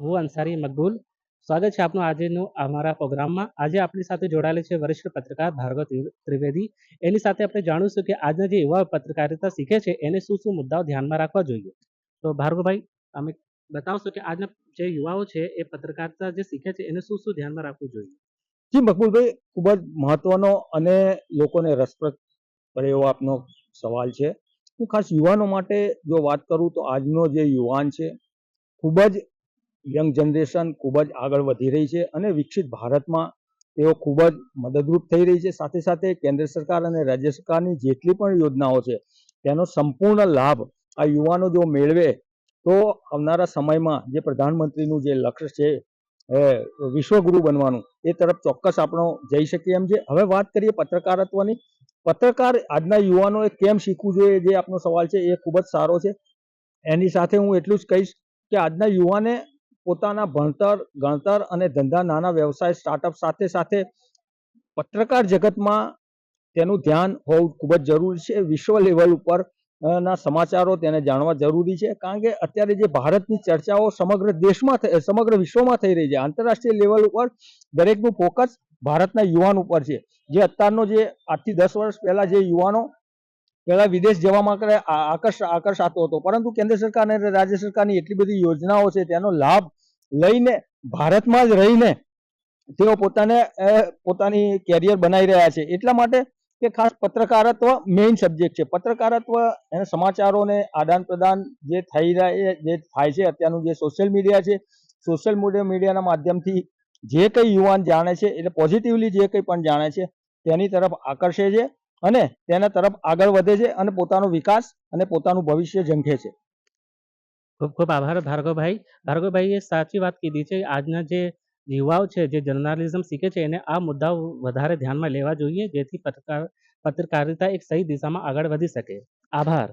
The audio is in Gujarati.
હું અંસારી મકબૂલ. સ્વાગત છે આપનું આજનો અમારા પ્રોગ્રામમાં. આજે આપણી સાથે જોડાયેલા છે વરિષ્ઠ પત્રકાર ભાર્ગવ ત્રિવેદી. એની સાથે આપણે જાણીશું કે આજના જે યુવા પત્રકારિતા શીખે છે એને શું શું મુદ્દાઓ ધ્યાનમાં રાખવા જોઈએ. તો ભાર્ગવભાઈ, અમે બતાવશો કે આજના જે યુવાઓ છે એ પત્રકારિતા જે શીખે છે એને શું શું ધ્યાનમાં રાખવું જોઈએ. જી મકબૂલભાઈ, ખૂબ જ મહત્વનો અને લોકોને રસપ્રદ એવો આપનો સવાલ છે. હું ખાસ યુવાનો માટે જો વાત કરું તો આજનો જે યુવાન છે ખૂબ જ યંગ જનરેશન ખૂબ જ આગળ વધી રહી છે અને વિકસિત ભારતમાં તેઓ ખૂબ જ મદદરૂપ થઈ રહી છે. સાથે સાથે કેન્દ્ર સરકાર અને રાજ્ય સરકારની જેટલી પણ યોજનાઓ છે તેનો સંપૂર્ણ લાભ આ યુવાનો જો મેળવે તો આવનારા સમયમાં જે પ્રધાનમંત્રીનું જે લક્ષ્ય છે વિશ્વગુરુ બનવાનું એ તરફ ચોક્કસ આપણો જઈ શકીએ એમ છે. હવે વાત કરીએ પત્રકારત્વની. પત્રકાર આજના યુવાનોએ કેમ શીખવું જોઈએ, જે આપનો સવાલ છે એ ખૂબ જ સારો છે. એની સાથે હું એટલું જ કહીશ કે આજના યુવાને પોતાના ભણતર, ગણતર અને ધંધા, નાના વ્યવસાય, સ્ટાર્ટઅપ સાથે સાથે પત્રકાર જગતમાં તેનું ધ્યાન હોવું ખૂબ જ જરૂરી છે. વિશ્વ લેવલ ઉપર ના સમાચારો તેને જાણવા જરૂરી છે, કારણ કે અત્યારે જે ભારતની ચર્ચાઓ સમગ્ર દેશમાં સમગ્ર વિશ્વમાં થઈ રહી છે. આંતરરાષ્ટ્રીય લેવલ ઉપર દરેકનું ફોકસ ભારતના યુવાન ઉપર છે. જે અત્યારનો જે 8 થી 10 વર્ષ પહેલા જે યુવાનો પહેલા વિદેશ જવા માટે આકર્ષાતો હતો, પરંતુ કેન્દ્ર સરકાર અને રાજ્ય સરકારની એટલી બધી યોજનાઓ છે તેનો લાભ લઈને ભારતમાં જ રહીને તેઓ પોતાની કેરિયર બનાવી રહ્યા છે. એટલા માટે કે ખાસ પત્રકારત્વ મેઇન સબ્જેક્ટ છે. પત્રકારત્વ એને સમાચારોને આદાન પ્રદાન જે થાય છે અત્યારનું જે સોશિયલ મીડિયા છે, સોશિયલ મીડિયાના માધ્યમથી જે કંઈ યુવાન જાણે છે એટલે પોઝિટિવલી જે કંઈ પણ જાણે છે તેની તરફ આકર્ષે છે અને તેના તરફ આગળ વધે છે અને પોતાનો વિકાસ અને પોતાનું ભવિષ્ય ઝંખે છે. ખૂબ ખૂબ આભાર ભાર્ગવભાઈ. ભાર્ગવભાઈએ સાચી વાત કીધી છે. આજના જે યુવાઓ છે જે જર્નાલિઝમ શીખે છે એને આ મુદ્દાઓ વધારે ધ્યાનમાં લેવા જોઈએ, જેથી પત્રકારિતા એક સહી દિશામાં આગળ વધી શકે. આભાર.